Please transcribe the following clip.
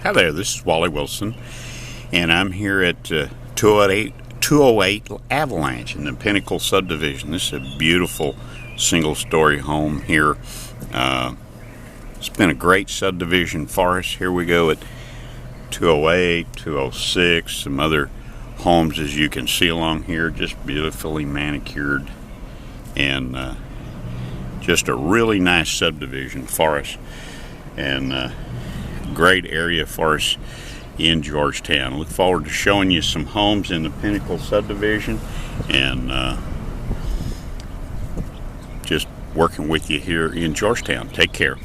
Hi there, this is Wally Wilson, and I'm here at 208 Avalanche in the Pinnacle Subdivision. This is a beautiful single-story home here. It's been a great subdivision for us. Here we go at 208, 206, some other homes as you can see along here, just beautifully manicured, and just a really nice subdivision for us, and great area for us in Georgetown. Look forward to showing you some homes in the Pinnacle subdivision, and just working with you here in Georgetown. Take care.